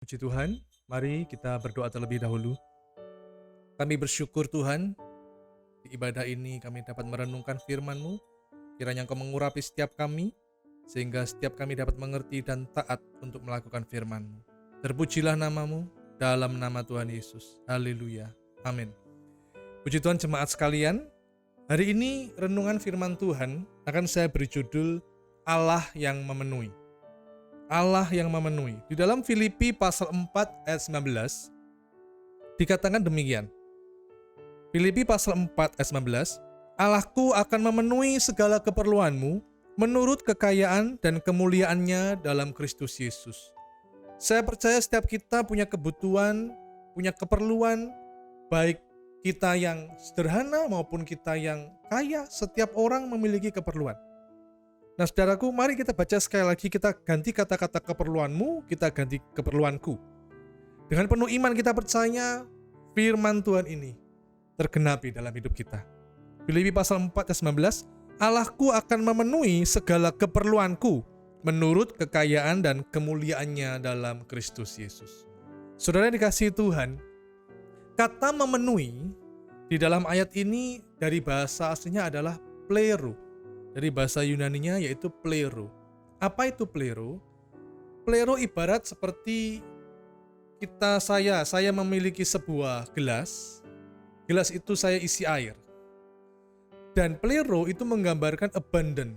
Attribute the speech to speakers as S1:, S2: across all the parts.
S1: Puji Tuhan, mari kita berdoa terlebih dahulu. Kami bersyukur Tuhan, di ibadah ini kami dapat merenungkan firman-Mu, kiranya Engkau mengurapi setiap kami, sehingga setiap kami dapat mengerti dan taat untuk melakukan firman-Mu. Terpujilah nama-Mu, dalam nama Tuhan Yesus. Haleluya. Amin. Puji Tuhan jemaat sekalian, hari ini renungan firman Tuhan akan saya beri judul Allah yang memenuhi. Allah yang memenuhi. Di dalam Filipi pasal 4 ayat 19 dikatakan demikian. Filipi pasal 4 ayat 19, Allahku akan memenuhi segala keperluanmu menurut kekayaan dan kemuliaannya dalam Kristus Yesus. Saya percaya setiap kita punya kebutuhan, punya keperluan, baik kita yang sederhana maupun kita yang kaya, setiap orang memiliki keperluan. Nah saudaraku, mari kita baca sekali lagi, kita ganti kata-kata keperluanmu, kita ganti keperluanku. Dengan penuh iman kita percaya firman Tuhan ini tergenapi dalam hidup kita. Filipi pasal 4 ayat 19, Allahku akan memenuhi segala keperluanku menurut kekayaan dan kemuliaannya dalam Kristus Yesus. Saudara dikasihi Tuhan, kata memenuhi di dalam ayat ini dari bahasa aslinya adalah plero. Dari bahasa Yunaninya yaitu plero. Apa itu plero? Plero ibarat seperti saya memiliki sebuah gelas. Gelas itu saya isi air. Dan plero itu menggambarkan abundant.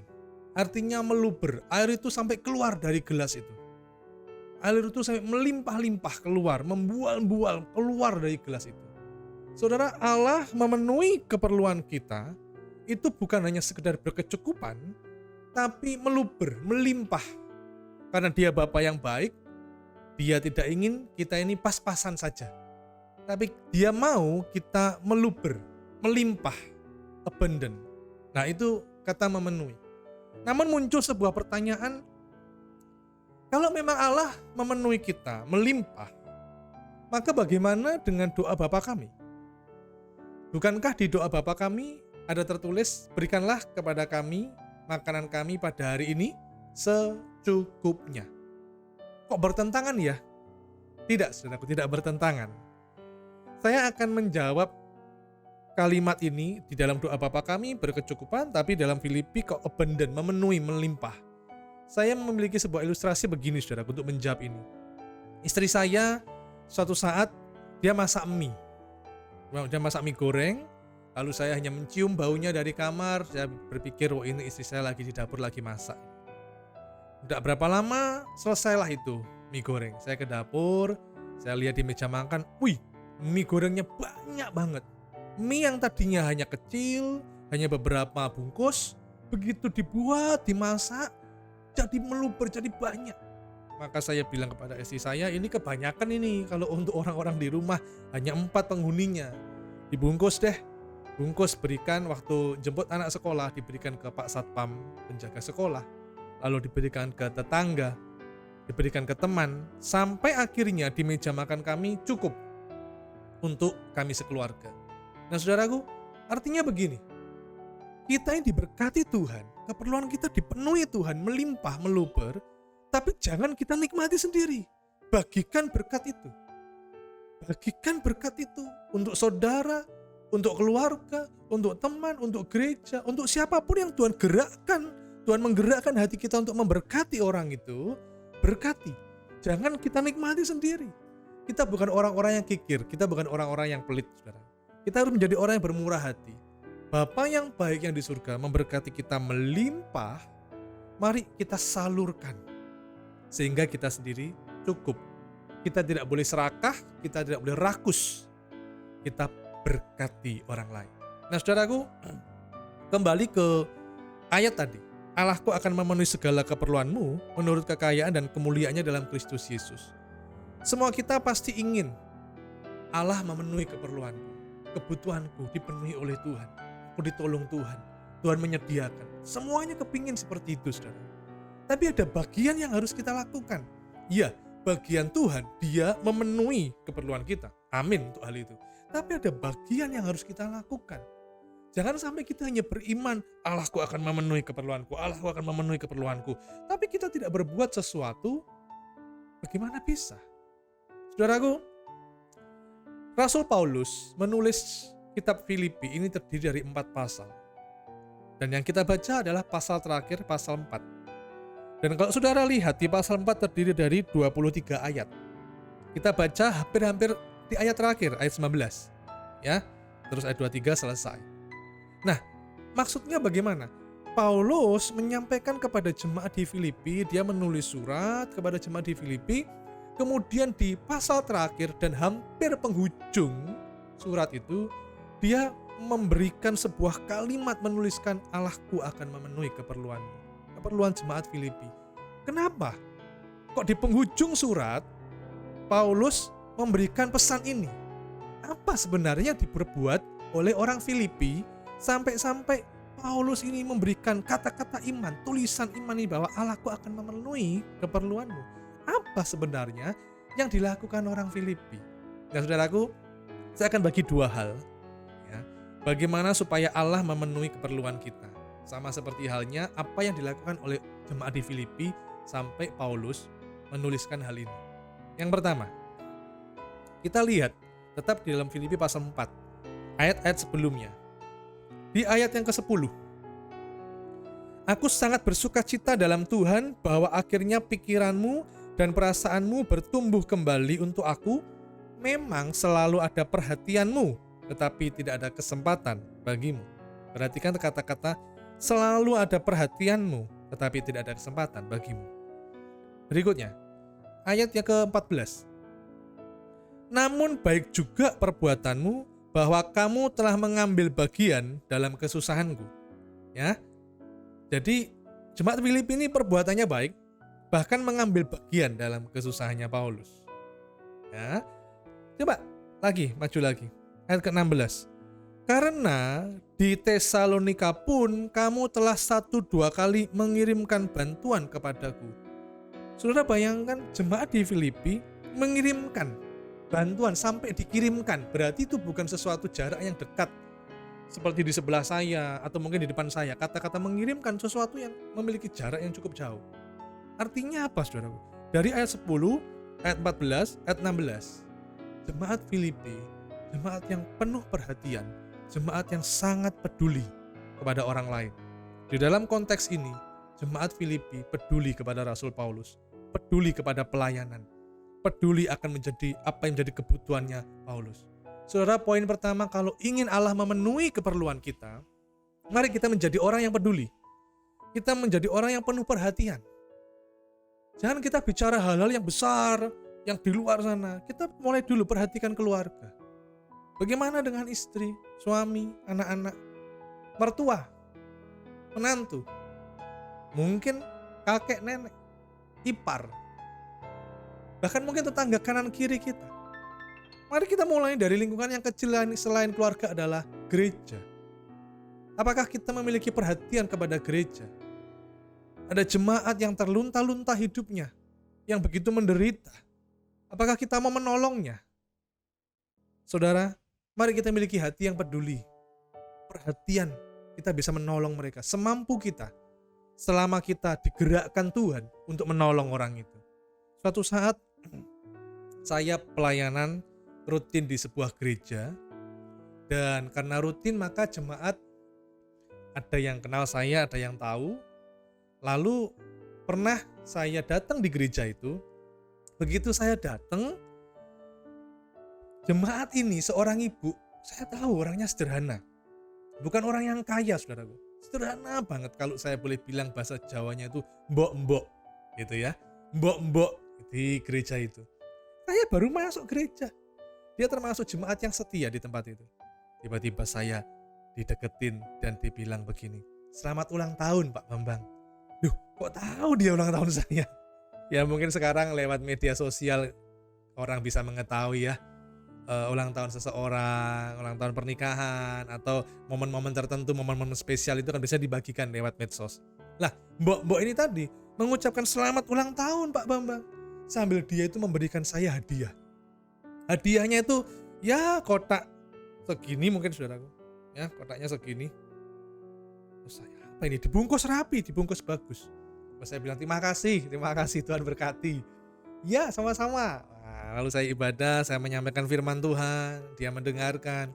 S1: Artinya meluber. Air itu sampai keluar dari gelas itu. Air itu sampai melimpah-limpah keluar, membual-bual keluar dari gelas itu. Saudara, Allah memenuhi keperluan kita itu bukan hanya sekedar berkecukupan, tapi meluber, melimpah. Karena Dia Bapa yang baik, Dia tidak ingin kita ini pas-pasan saja. Tapi Dia mau kita meluber, melimpah, abundant. Nah itu kata memenuhi. Namun muncul sebuah pertanyaan, kalau memang Allah memenuhi kita, melimpah, maka bagaimana dengan doa Bapa kami? Bukankah di doa Bapa kami ada tertulis, berikanlah kepada kami makanan kami pada hari ini secukupnya. Kok bertentangan ya? Tidak, saudaraku, tidak bertentangan. Saya akan menjawab kalimat ini di dalam doa Bapa kami berkecukupan, tapi dalam Filipi kok abundant, memenuhi, melimpah. Saya memiliki sebuah ilustrasi begini, saudara, untuk menjawab ini. Istri saya suatu saat dia masak mie. Dia masak mie goreng, lalu saya hanya mencium baunya dari kamar. Saya berpikir, oh ini istri saya lagi di dapur lagi masak. Tidak berapa lama selesailah itu mie goreng. Saya ke dapur, saya lihat di meja makan, wih, mie gorengnya banyak banget. Mie yang tadinya hanya kecil, hanya beberapa bungkus, begitu dibuat, dimasak, jadi meluber, jadi banyak. Maka saya bilang kepada istri saya, ini kebanyakan ini, kalau untuk orang-orang di rumah hanya 4 penghuninya. Dibungkus deh, bungkus berikan waktu jemput anak sekolah, diberikan ke Pak Satpam penjaga sekolah, lalu diberikan ke tetangga, diberikan ke teman, sampai akhirnya di meja makan kami cukup untuk kami sekeluarga. Nah saudaraku, artinya begini, kita yang diberkati Tuhan, keperluan kita dipenuhi Tuhan, melimpah, meluber, tapi jangan kita nikmati sendiri. Bagikan berkat itu. Bagikan berkat itu untuk saudara, untuk keluarga, untuk teman, untuk gereja, untuk siapapun yang Tuhan gerakkan. Tuhan menggerakkan hati kita untuk memberkati orang itu, berkati. Jangan kita nikmati sendiri. Kita bukan orang-orang yang kikir, kita bukan orang-orang yang pelit, saudara. Kita harus menjadi orang yang bermurah hati. Bapa yang baik yang di surga memberkati kita melimpah, mari kita salurkan. Sehingga kita sendiri cukup. Kita tidak boleh serakah, kita tidak boleh rakus. Kita berkati orang lain. Nah saudaraku, kembali ke ayat tadi. Allahku akan memenuhi segala keperluanmu menurut kekayaan dan kemuliaannya dalam Kristus Yesus. Semua kita pasti ingin Allah memenuhi keperluanku, kebutuhanku dipenuhi oleh Tuhan, aku ditolong Tuhan, Tuhan menyediakan. Semuanya kepingin seperti itu, saudara. Tapi ada bagian yang harus kita lakukan. Ya, bagian Tuhan, Dia memenuhi keperluan kita. Amin untuk hal itu. Tapi ada bagian yang harus kita lakukan. Jangan sampai kita hanya beriman, Allahku akan memenuhi keperluanku, Allahku akan memenuhi keperluanku. Tapi kita tidak berbuat sesuatu, bagaimana bisa? Saudaraku, Rasul Paulus menulis kitab Filipi ini terdiri dari 4 pasal. Dan yang kita baca adalah pasal terakhir, pasal 4. Dan kalau saudara lihat di pasal 4 terdiri dari 23 ayat. Kita baca hampir-hampir di ayat terakhir, ayat 19. Ya, terus ayat 23 selesai. Nah, maksudnya bagaimana? Paulus menyampaikan kepada jemaat di Filipi, dia menulis surat kepada jemaat di Filipi, kemudian di pasal terakhir dan hampir penghujung surat itu, dia memberikan sebuah kalimat menuliskan Allahku akan memenuhi keperluanmu, keperluan jemaat Filipi. Kenapa? Kok di penghujung surat Paulus memberikan pesan ini? Apa sebenarnya diperbuat oleh orang Filipi sampai-sampai Paulus ini memberikan kata-kata iman, tulisan iman ini bahwa Allahku akan memenuhi keperluanmu? Apa sebenarnya yang dilakukan orang Filipi? Nah, saudaraku, saya akan bagi 2 hal. Ya. Bagaimana supaya Allah memenuhi keperluan kita? Sama seperti halnya apa yang dilakukan oleh jemaat di Filipi sampai Paulus menuliskan hal ini. Yang pertama, kita lihat tetap di dalam Filipi pasal 4, ayat-ayat sebelumnya. Di ayat yang ke-10, aku sangat bersukacita dalam Tuhan bahwa akhirnya pikiranmu dan perasaanmu bertumbuh kembali untuk aku. Memang selalu ada perhatianmu, tetapi tidak ada kesempatan bagimu. Perhatikan kata-kata selalu ada perhatianmu, tetapi tidak ada kesempatan bagimu. Berikutnya, ayat yang ke-14. Namun baik juga perbuatanmu bahwa kamu telah mengambil bagian dalam kesusahanku. Ya. Jadi jemaat Filipi ini perbuatannya baik, bahkan mengambil bagian dalam kesusahannya Paulus. Ya. Coba lagi, maju lagi. Ayat ke-16. Karena di Tesalonika pun kamu telah 1-2 kali mengirimkan bantuan kepadaku. Saudara bayangkan jemaat di Filipi mengirimkan bantuan sampai dikirimkan. Berarti itu bukan sesuatu jarak yang dekat. Seperti di sebelah saya atau mungkin di depan saya. Kata-kata mengirimkan sesuatu yang memiliki jarak yang cukup jauh. Artinya apa, saudara? Dari ayat 10, ayat 14, ayat 16. Jemaat Filipi, jemaat yang penuh perhatian, jemaat yang sangat peduli kepada orang lain. Di dalam konteks ini, jemaat Filipi peduli kepada Rasul Paulus, peduli kepada pelayanan, peduli akan menjadi apa yang menjadi kebutuhannya Paulus. Saudara, poin pertama, kalau ingin Allah memenuhi keperluan kita, mari kita menjadi orang yang peduli. Kita menjadi orang yang penuh perhatian. Jangan kita bicara hal-hal yang besar, yang di luar sana. Kita mulai dulu perhatikan keluarga. Bagaimana dengan istri, suami, anak-anak, mertua, menantu, mungkin kakek, nenek, ipar, bahkan mungkin tetangga kanan kiri kita. Mari kita mulai dari lingkungan yang kecil selain keluarga adalah gereja. Apakah kita memiliki perhatian kepada gereja? Ada jemaat yang terlunta-lunta hidupnya, yang begitu menderita. Apakah kita mau menolongnya? Saudara, mari kita miliki hati yang peduli. Perhatian, kita bisa menolong mereka semampu kita. Selama kita digerakkan Tuhan untuk menolong orang itu. Suatu saat, saya pelayanan rutin di sebuah gereja. Dan karena rutin maka jemaat ada yang kenal saya, ada yang tahu. Lalu pernah saya datang di gereja itu. Begitu saya datang, jemaat ini seorang ibu, saya tahu orangnya sederhana. Bukan orang yang kaya, saudaraku. Sederhana banget kalau saya boleh bilang bahasa Jawanya itu mbok-mbok gitu ya. Mbok-mbok di gereja itu. Saya baru masuk gereja. Dia termasuk jemaat yang setia di tempat itu. Tiba-tiba saya dideketin dan dibilang begini, "Selamat ulang tahun Pak Bambang." Duh, kok tahu dia ulang tahun saya? Ya mungkin sekarang lewat media sosial orang bisa mengetahui ya ulang tahun seseorang, ulang tahun pernikahan, atau momen-momen tertentu, momen-momen spesial itu kan bisa dibagikan lewat medsos. Lah, mbok-mbok ini tadi mengucapkan selamat ulang tahun Pak Bambang, sambil dia itu memberikan saya hadiah. Hadiahnya itu ya kotak segini mungkin, saudaraku. Ya, kotaknya segini. Terus saya, apa ini? Dibungkus rapi, dibungkus bagus. Terus saya bilang terima kasih Tuhan berkati. Ya, sama-sama. Nah, lalu saya ibadah, saya menyampaikan firman Tuhan, dia mendengarkan,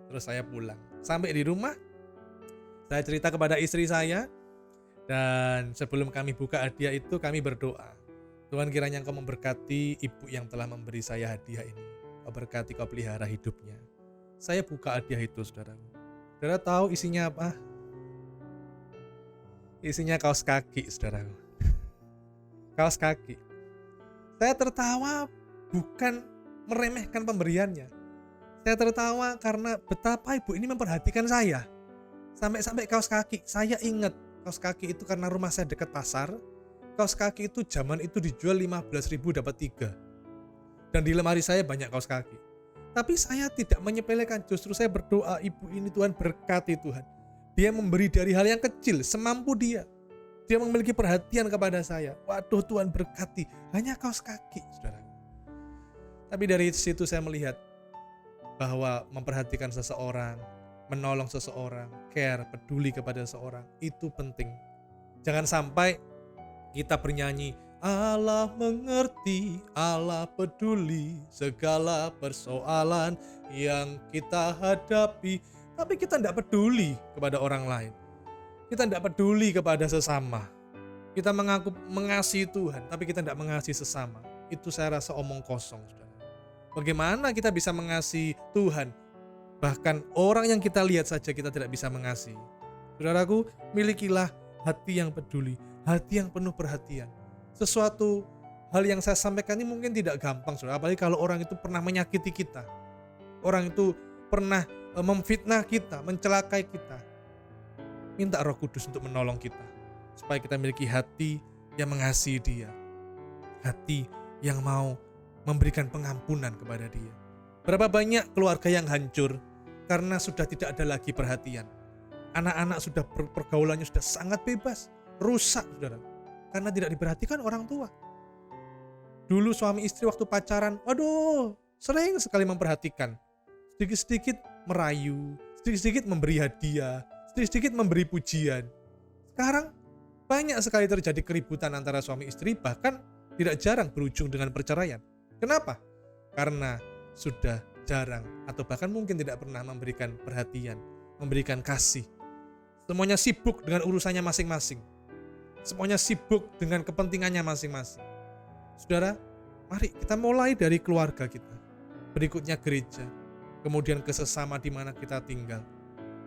S1: terus saya pulang. Sampai di rumah, saya cerita kepada istri saya, dan sebelum kami buka hadiah itu kami berdoa. Tuhan, kiranya Engkau memberkati ibu yang telah memberi saya hadiah ini. Kau berkati, Kau pelihara hidupnya. Saya buka hadiah itu, saudara. Saudara tahu isinya apa? Isinya kaos kaki, saudara. Kaos kaki. Saya tertawa bukan meremehkan pemberiannya. Saya tertawa karena betapa ibu ini memperhatikan saya. Sampai kaos kaki. Saya ingat kaos kaki itu karena rumah saya dekat pasar. Kaos kaki itu zaman itu dijual 15.000 dapat 3. Dan di lemari saya banyak kaos kaki. Tapi saya tidak menyepelekan, justru saya berdoa, ibu ini Tuhan berkati Tuhan. Dia memberi dari hal yang kecil, semampu dia. Dia memiliki perhatian kepada saya. Waduh, Tuhan berkati, hanya kaos kaki, saudara. Tapi dari situ saya melihat bahwa memperhatikan seseorang, menolong seseorang, care, peduli kepada seseorang, itu penting. Jangan sampai kita bernyanyi, Allah mengerti, Allah peduli segala persoalan yang kita hadapi, tapi kita tidak peduli kepada orang lain. Kita tidak peduli kepada sesama. Kita mengaku mengasihi Tuhan, tapi kita tidak mengasihi sesama. Itu saya rasa omong kosong, saudara. Bagaimana kita bisa mengasihi Tuhan? Bahkan orang yang kita lihat saja kita tidak bisa mengasihi. Saudaraku, milikilah hati yang peduli, hati yang penuh perhatian. Sesuatu hal yang saya sampaikan ini mungkin tidak gampang, saudara. Apalagi kalau orang itu pernah menyakiti kita. Orang itu pernah memfitnah kita, mencelakai kita. Minta Roh Kudus untuk menolong kita. Supaya kita memiliki hati yang mengasihi dia. Hati yang mau memberikan pengampunan kepada dia. Berapa banyak keluarga yang hancur karena sudah tidak ada lagi perhatian. Anak-anak sudah pergaulannya sudah sangat bebas, rusak, saudara, karena tidak diperhatikan orang tua. Dulu suami istri waktu pacaran, waduh, sering sekali memperhatikan. Sedikit-sedikit merayu, sedikit-sedikit memberi hadiah, sedikit-sedikit memberi pujian. Sekarang banyak sekali terjadi keributan antara suami istri, bahkan tidak jarang berujung dengan perceraian. Kenapa? Karena sudah jarang atau bahkan mungkin tidak pernah memberikan perhatian, memberikan kasih. Semuanya sibuk dengan urusannya masing-masing. Semuanya sibuk dengan kepentingannya masing-masing. Saudara, mari kita mulai dari keluarga kita. Berikutnya gereja. Kemudian ke sesama di mana kita tinggal.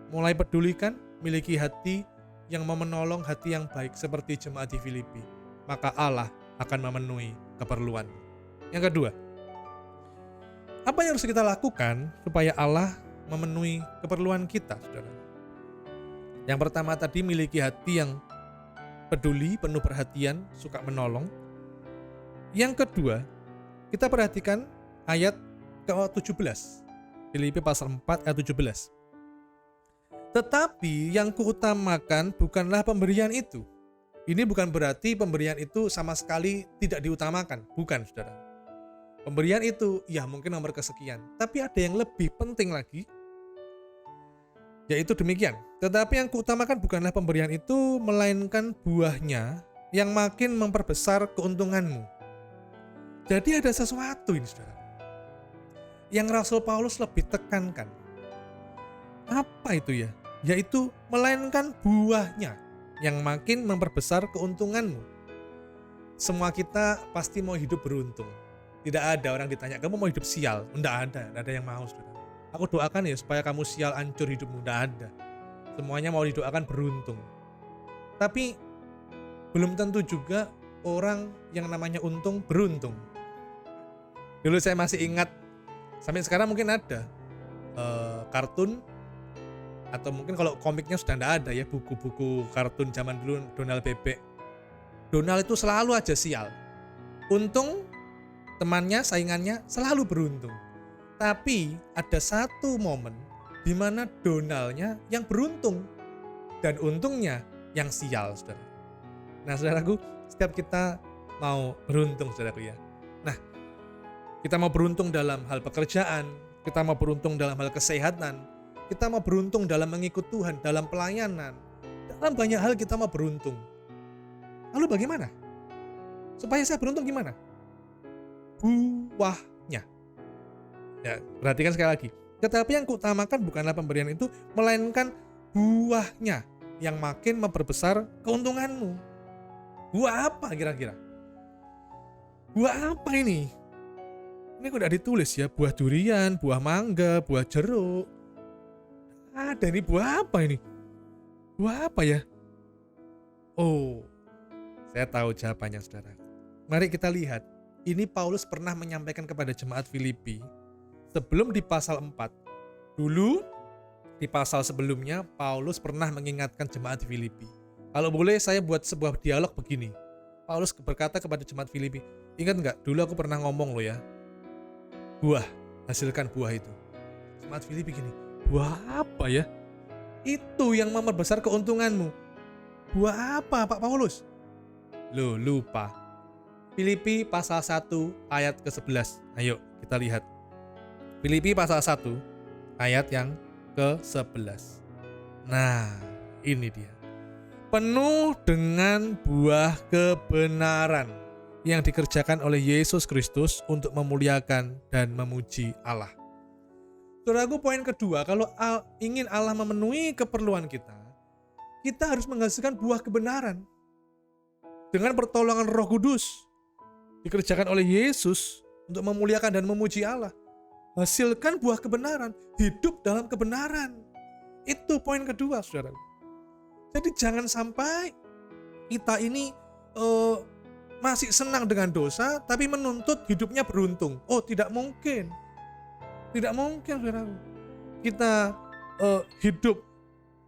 S1: Mulai pedulikan, miliki hati yang mau menolong, hati yang baik seperti jemaat di Filipi. Maka Allah akan memenuhi keperluan. Yang kedua, apa yang harus kita lakukan supaya Allah memenuhi keperluan kita, saudara? Yang pertama tadi, miliki hati yang peduli, penuh perhatian, suka menolong. Yang kedua, kita perhatikan ayat ke-17. Filipi pasal 4 ayat 17. Tetapi yang kuutamakan bukanlah pemberian itu. Ini bukan berarti pemberian itu sama sekali tidak diutamakan. Bukan, saudara. Pemberian itu, ya mungkin nomor kesekian. Tapi ada yang lebih penting lagi, yaitu demikian. Tetapi yang kuutamakan bukanlah pemberian itu, melainkan buahnya yang makin memperbesar keuntunganmu. Jadi ada sesuatu ini, saudara, yang Rasul Paulus lebih tekankan. Apa itu ya? Yaitu melainkan buahnya yang makin memperbesar keuntunganmu. Semua kita pasti mau hidup beruntung. Tidak ada orang ditanya, kamu mau hidup sial? Tidak ada yang mau, saudara. Aku doakan ya supaya kamu sial, hancur hidupmu. Tidak ada. Semuanya mau didoakan beruntung. Tapi belum tentu juga orang yang namanya untung beruntung. Dulu saya masih ingat, sampai sekarang mungkin ada kartun, atau mungkin kalau komiknya sudah tidak ada ya, buku-buku kartun zaman dulu, Donald Bebek. Donald itu selalu aja sial. Untung temannya, saingannya selalu beruntung. Tapi ada satu momen di mana Donaldnya yang beruntung dan untungnya yang sial, saudara. Nah, saudaraku, setiap kita mau beruntung, saudaraku ya. Nah, kita mau beruntung dalam hal pekerjaan, kita mau beruntung dalam hal kesehatan, kita mau beruntung dalam mengikut Tuhan, dalam pelayanan, dalam banyak hal kita mau beruntung. Lalu bagaimana? Supaya saya beruntung gimana? Buah Ya, perhatikan sekali lagi. Tetapi yang kuutamakan bukanlah pemberian itu, melainkan buahnya yang makin memperbesar keuntunganmu. Buah apa kira-kira? Buah apa ini? Ini kok udah ditulis ya, buah durian, buah mangga, buah jeruk. Ada ini buah apa ini? Buah apa ya? Oh, saya tahu jawabannya, saudara. Mari kita lihat. Ini Paulus pernah menyampaikan kepada jemaat Filipi sebelum di pasal 4. Dulu di pasal sebelumnya Paulus pernah mengingatkan jemaat Filipi. Kalau boleh saya buat sebuah dialog begini. Paulus berkata kepada jemaat Filipi, ingat nggak? Dulu aku pernah ngomong loh ya. Buah, hasilkan buah itu. Jemaat Filipi gini, buah apa ya? Itu yang memperbesar keuntunganmu. Buah apa Pak Paulus? Loh, lupa. Filipi pasal 1 ayat ke-11. Ayo kita lihat. Filipi pasal 1 ayat yang ke-11. Nah, ini dia. Penuh dengan buah kebenaran yang dikerjakan oleh Yesus Kristus untuk memuliakan dan memuji Allah. Saudaraku, poin kedua, kalau ingin Allah memenuhi keperluan kita harus menghasilkan buah kebenaran. Dengan pertolongan Roh Kudus dikerjakan oleh Yesus untuk memuliakan dan memuji Allah. Hasilkan buah kebenaran, hidup dalam kebenaran. Itu poin kedua, saudara. Jadi jangan sampai kita ini masih senang dengan dosa, tapi menuntut hidupnya beruntung. Oh, tidak mungkin. Tidak mungkin, saudara. Kita hidup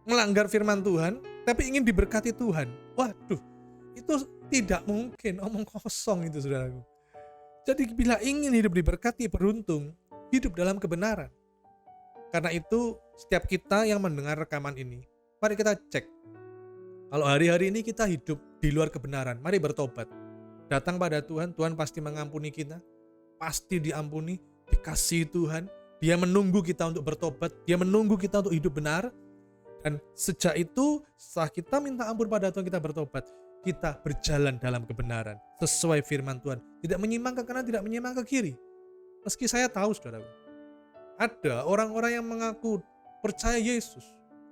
S1: melanggar firman Tuhan, tapi ingin diberkati Tuhan. Waduh, itu tidak mungkin, omong kosong itu, saudaraku. Jadi bila ingin hidup diberkati, beruntung, hidup dalam kebenaran. Karena itu setiap kita yang mendengar rekaman ini, mari kita cek. Kalau hari-hari ini kita hidup di luar kebenaran, mari bertobat. Datang pada Tuhan, Tuhan pasti mengampuni kita. Pasti diampuni, dikasihi Tuhan. Dia menunggu kita untuk bertobat, Dia menunggu kita untuk hidup benar. Dan sejak itu, setelah kita minta ampun pada Tuhan, kita bertobat, kita berjalan dalam kebenaran sesuai firman Tuhan, tidak menyimpang ke kanan, tidak menyimpang ke kiri. Meski saya tahu, saudaraku, ada orang-orang yang mengaku percaya Yesus,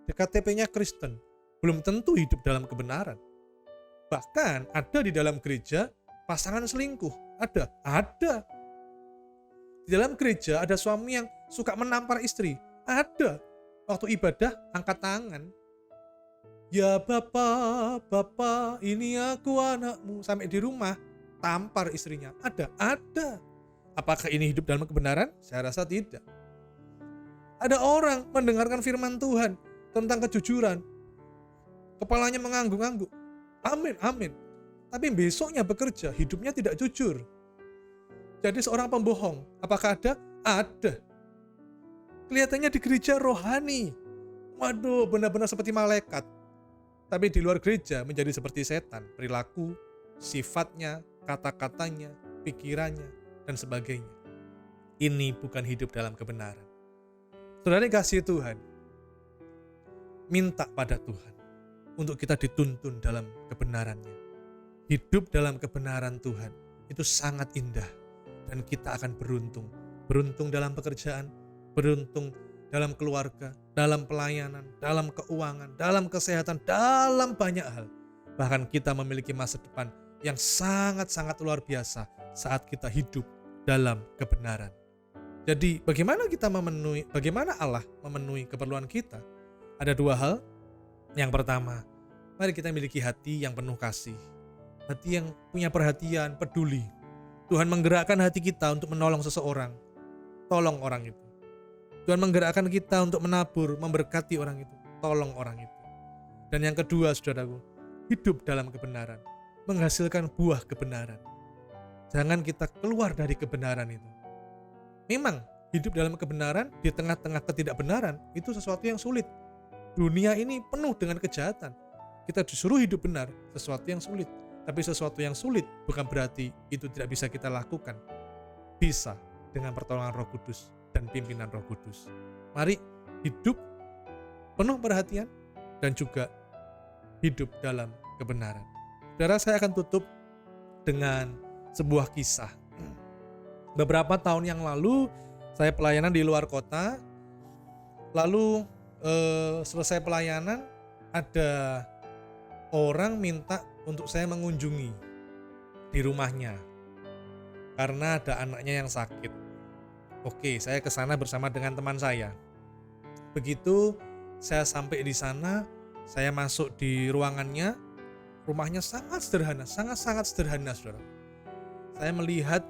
S1: KTP-nya Kristen, belum tentu hidup dalam kebenaran. Bahkan ada di dalam gereja pasangan selingkuh, ada. Di dalam gereja ada suami yang suka menampar istri, ada. Waktu ibadah angkat tangan, ya Bapak, ini aku anakmu. Sampai di rumah tampar istrinya. Ada. Apakah ini hidup dalam kebenaran? Saya rasa tidak. Ada orang mendengarkan firman Tuhan tentang kejujuran, kepalanya mengangguk-angguk, amin. Tapi besoknya bekerja, hidupnya tidak jujur. Jadi seorang pembohong. Apakah ada? Ada. Kelihatannya di gereja rohani, waduh, benar-benar seperti malaikat. Tapi di luar gereja menjadi seperti setan, perilaku, sifatnya, kata-katanya, pikirannya, dan sebagainya. Ini bukan hidup dalam kebenaran. Saudara kasih Tuhan, minta pada Tuhan untuk kita dituntun dalam kebenarannya. Hidup dalam kebenaran Tuhan itu sangat indah, dan kita akan beruntung. Beruntung dalam pekerjaan, beruntung dalam keluarga, dalam pelayanan, dalam keuangan, dalam kesehatan, dalam banyak hal. Bahkan kita memiliki masa depan yang sangat-sangat luar biasa saat kita hidup dalam kebenaran. Jadi bagaimana Allah memenuhi keperluan kita? Ada dua hal. Yang pertama, mari kita miliki hati yang penuh kasih. Hati yang punya perhatian, peduli. Tuhan menggerakkan hati kita untuk menolong seseorang. Tolong orang itu. Tuhan menggerakkan kita untuk menabur, memberkati orang itu. Tolong orang itu. Dan yang kedua, saudaraku, hidup dalam kebenaran. Menghasilkan buah kebenaran. Jangan kita keluar dari kebenaran itu. Memang hidup dalam kebenaran di tengah-tengah ketidakbenaran itu sesuatu yang sulit. Dunia ini penuh dengan kejahatan. Kita disuruh hidup benar, sesuatu yang sulit. Tapi sesuatu yang sulit bukan berarti itu tidak bisa kita lakukan. Bisa dengan pertolongan Roh Kudus dan pimpinan Roh Kudus. Mari hidup penuh perhatian dan juga hidup dalam kebenaran. Saudara, saya akan tutup dengan sebuah kisah. Beberapa tahun yang lalu Saya pelayanan di luar kota, lalu selesai pelayanan ada orang minta untuk saya mengunjungi di rumahnya karena ada anaknya yang sakit. Oke, saya ke sana bersama dengan teman saya. Begitu saya sampai di sana, saya masuk di ruangannya. Rumahnya sangat sederhana, sangat-sangat sederhana, saudara. Saya melihat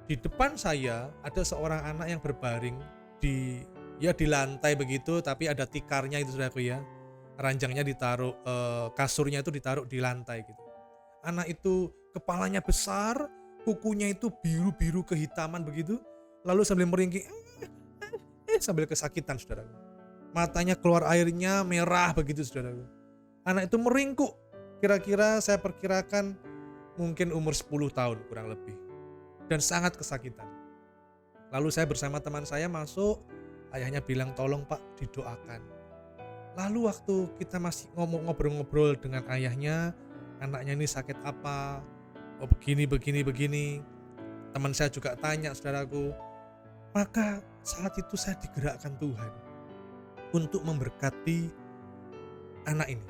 S1: di depan saya ada seorang anak yang berbaring di lantai begitu, tapi ada tikarnya itu, saudaraku ya. Ranjangnya ditaruh, kasurnya itu ditaruh di lantai gitu. Anak itu kepalanya besar, kukunya itu biru-biru kehitaman begitu, lalu sambil meringkik sambil kesakitan, saudara. Matanya keluar airnya merah begitu, saudara. Anak itu meringkuk, kira-kira saya perkirakan mungkin umur 10 tahun kurang lebih, dan sangat kesakitan. Lalu saya bersama teman saya masuk, ayahnya bilang, tolong Pak didoakan. Lalu waktu kita masih ngobrol-ngobrol dengan ayahnya, anaknya ini sakit apa, oh begini. Teman saya juga tanya, saudaraku. Maka saat itu saya digerakkan Tuhan untuk memberkati anak ini.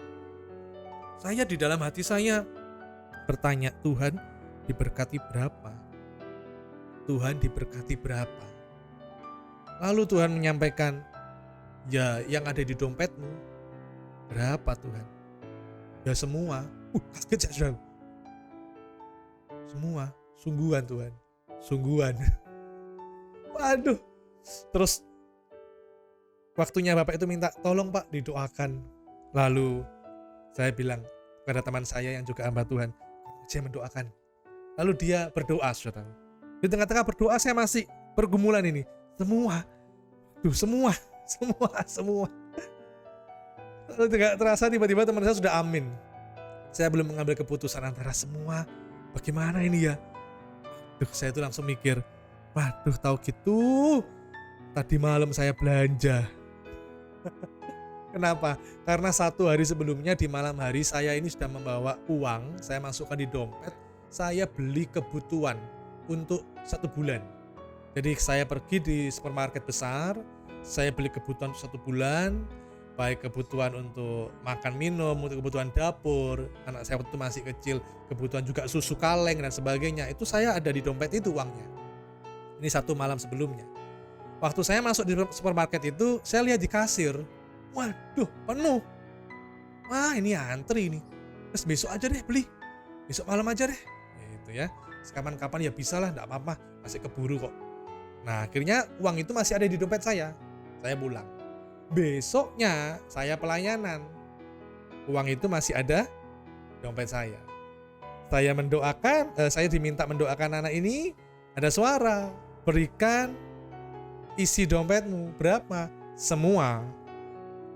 S1: Saya di dalam hati saya bertanya, Tuhan diberkati berapa? Tuhan diberkati berapa? Lalu Tuhan menyampaikan, ya yang ada di dompetmu. Berapa Tuhan? Ya semua. Kaget saya. Semua. Sungguhan Tuhan. Sungguhan. Waduh. Terus waktunya Bapak itu minta, tolong Pak didoakan. Lalu saya bilang kepada teman saya yang juga hamba Tuhan, saya mendoakan. Lalu dia berdoa, saudara. Di tengah-tengah berdoa saya masih pergumulan ini. Semua. Lalu tidak terasa tiba-tiba teman saya sudah amin. Saya belum mengambil keputusan antara semua. Bagaimana ini ya? Saya itu langsung mikir, waduh tahu gitu. Tadi malam saya belanja. Kenapa? Karena 1 hari sebelumnya di malam hari saya ini sudah membawa uang, saya masukkan di dompet, saya beli kebutuhan untuk 1 bulan. Jadi saya pergi di supermarket besar, saya beli kebutuhan untuk 1 bulan, baik kebutuhan untuk makan minum, untuk kebutuhan dapur, anak saya waktu itu masih kecil, kebutuhan juga susu kaleng dan sebagainya, itu saya ada di dompet itu uangnya. Ini 1 malam sebelumnya. Waktu saya masuk di supermarket itu, saya lihat di kasir, waduh penuh. Wah ini antri nih. Terus besok aja deh beli. Besok malam aja deh. Gitu ya. Kapan-kapan ya bisa lah, enggak apa-apa. Masih keburu kok. Nah akhirnya uang itu masih ada di dompet saya. Saya pulang. Besoknya saya pelayanan. Uang itu masih ada di dompet saya. Saya mendoakan, saya diminta mendoakan anak ini. Ada suara, berikan isi dompetmu berapa? Semua.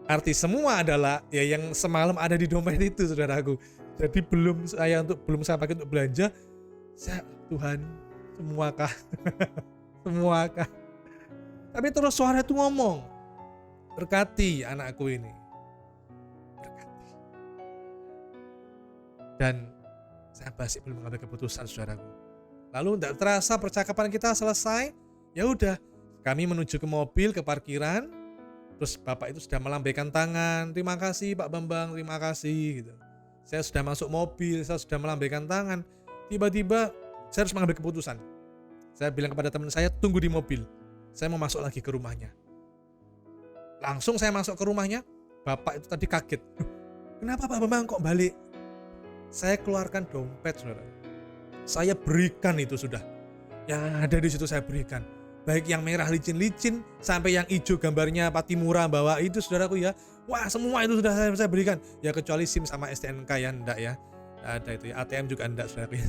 S1: Arti semua adalah ya yang semalam ada di dompet itu, saudaraku. Jadi belum saya pakai untuk belanja, saya Tuhan semuakah? Semuakah? Tapi terus suara itu ngomong, berkati anakku ini. Berkati. Dan saya masih belum mengambil keputusan, saudaraku. Lalu tidak terasa percakapan kita selesai. Ya udah, kami menuju ke mobil, ke parkiran. Terus Bapak itu sudah melambaikan tangan, terima kasih Pak Bambang, terima kasih gitu. Saya sudah masuk mobil, saya sudah melambaikan tangan. Tiba-tiba saya harus mengambil keputusan. Saya bilang kepada teman saya, tunggu di mobil. Saya mau masuk lagi ke rumahnya. Langsung saya masuk ke rumahnya. Bapak itu tadi kaget. Kenapa Pak Bambang kok balik? Saya keluarkan dompet, saudara. Saya berikan itu sudah. Yang ada di situ saya berikan. Baik yang merah licin-licin sampai yang hijau gambarnya Patimura bawa itu, saudaraku ya. Wah semua itu sudah saya berikan. Ya kecuali SIM sama STNK ya enggak ya. Ada itu ya, ATM juga enggak, saudaraku ya.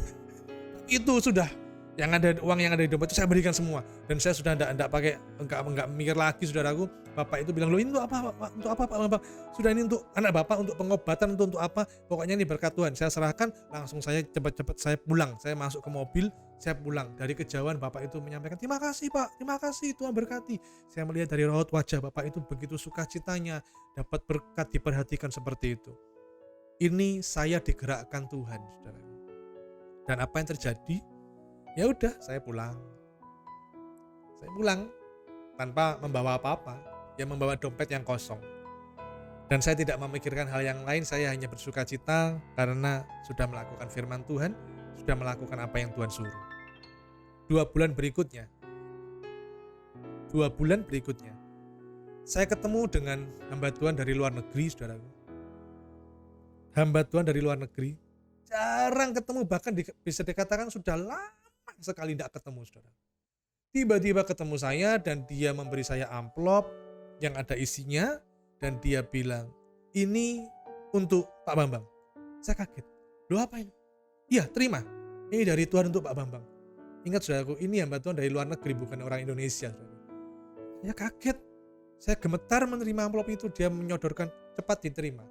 S1: Itu sudah. Yang ada uang yang ada di dompet itu saya berikan semua. Dan saya sudah enggak pakai, enggak mikir lagi, saudaraku. Bapak itu bilang, loh ini untuk apa Pak? Untuk apa Pak? Sudah ini untuk anak Bapak, untuk pengobatan, untuk apa? Pokoknya ini berkat Tuhan. Saya serahkan, langsung saya cepat-cepat saya pulang. Saya masuk ke mobil, saya pulang. Dari kejauhan Bapak itu menyampaikan, terima kasih Pak, terima kasih Tuhan berkati. Saya melihat dari raut wajah Bapak itu begitu sukacitanya, dapat berkat diperhatikan seperti itu. Ini saya digerakkan Tuhan, saudara. Dan apa yang terjadi? Ya udah, saya pulang. tanpa membawa apa-apa, ya membawa dompet yang kosong. Dan saya tidak memikirkan hal yang lain, saya hanya bersuka cita karena sudah melakukan firman Tuhan, sudah melakukan apa yang Tuhan suruh. 2 bulan berikutnya, saya ketemu dengan hamba Tuhan dari luar negeri, saudaraku. Hamba Tuhan dari luar negeri, jarang ketemu, bahkan bisa dikatakan sudah lama sekali tidak ketemu, saudara. Tiba-tiba ketemu saya dan dia memberi saya amplop yang ada isinya dan dia bilang, ini untuk Pak Bambang. Saya kaget, loh apa ini? Iya, terima, ini dari Tuhan untuk Pak Bambang. Ingat saudaraku, ini hamba Tuhan dari luar negeri, bukan orang Indonesia, saudara. Saya kaget, saya gemetar menerima amplop itu, dia menyodorkan, cepat diterima.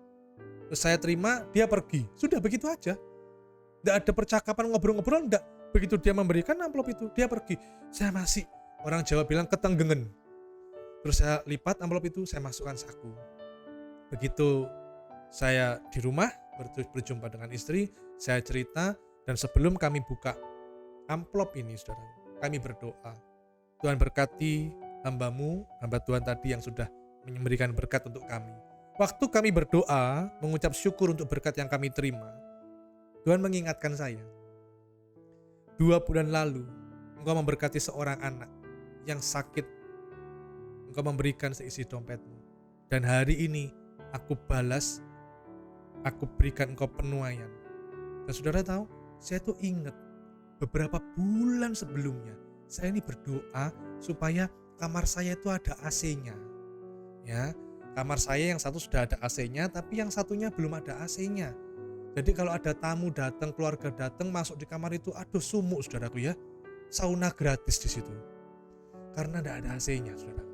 S1: Terus saya terima, dia pergi, sudah begitu aja. Tidak ada percakapan, ngobrol-ngobrol, enggak. Begitu dia memberikan amplop itu, dia pergi. Saya masih, orang Jawa bilang ketenggengen. Terus saya lipat amplop itu, saya masukkan saku. Begitu saya di rumah, berjumpa dengan istri, saya cerita, dan sebelum kami buka amplop ini, saudara, kami berdoa. Tuhan berkati hambamu, hamba Tuhan tadi yang sudah memberikan berkat untuk kami. Waktu kami berdoa, mengucap syukur untuk berkat yang kami terima, Tuhan mengingatkan saya, 2 bulan lalu, engkau memberkati seorang anak yang sakit, engkau memberikan seisi dompetmu. Dan hari ini, aku balas, aku berikan engkau penuaian. Dan saudara tahu, saya tuh ingat, beberapa bulan sebelumnya, saya ini berdoa supaya kamar saya itu ada AC-nya. Ya, kamar saya yang satu sudah ada AC-nya, tapi yang satunya belum ada AC-nya. Jadi kalau ada tamu datang, keluarga datang, masuk di kamar itu, aduh sumuk saudaraku ya. Sauna gratis di situ. Karena tidak ada AC-nya, saudara.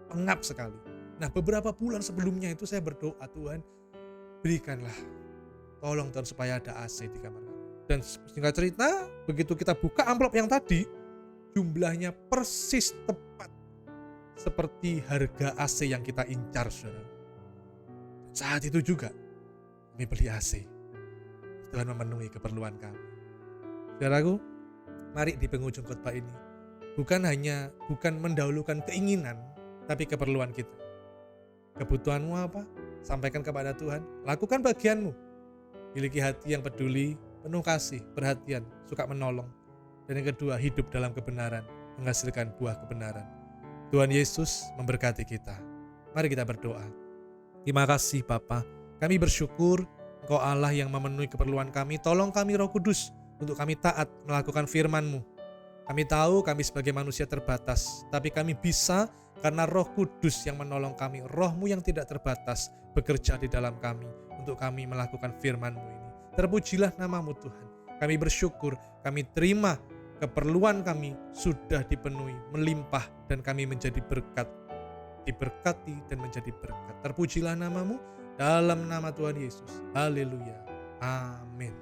S1: Pengap sekali. Nah, beberapa bulan sebelumnya itu saya berdoa, Tuhan, berikanlah, tolong Tuhan supaya ada AC di kamar kami. Dan singkat cerita, begitu kita buka amplop yang tadi, jumlahnya persis tepat seperti harga AC yang kita incar, saudara. Saat itu juga kami beli AC. Tuhan memenuhi keperluan kami. Saudaraku, mari di penghujung khotbah ini bukan mendahulukan keinginan, tapi keperluan kita. Kebutuhanmu apa? Sampaikan kepada Tuhan. Lakukan bagianmu. Miliki hati yang peduli, penuh kasih, perhatian, suka menolong. Dan yang kedua, hidup dalam kebenaran, menghasilkan buah kebenaran. Tuhan Yesus memberkati kita. Mari kita berdoa. Terima kasih Bapa. Kami bersyukur Engkau Allah yang memenuhi keperluan kami. Tolong kami Roh Kudus untuk kami taat melakukan firman-Mu. Kami tahu kami sebagai manusia terbatas, tapi kami bisa karena Roh Kudus yang menolong kami. Roh-Mu yang tidak terbatas bekerja di dalam kami untuk kami melakukan firman-Mu ini. Terpujilah nama-Mu Tuhan. Kami bersyukur, kami terima keperluan kami sudah dipenuhi, melimpah, dan kami menjadi berkat, diberkati dan menjadi berkat. Terpujilah nama-Mu dalam nama Tuhan Yesus. Haleluya. Amin.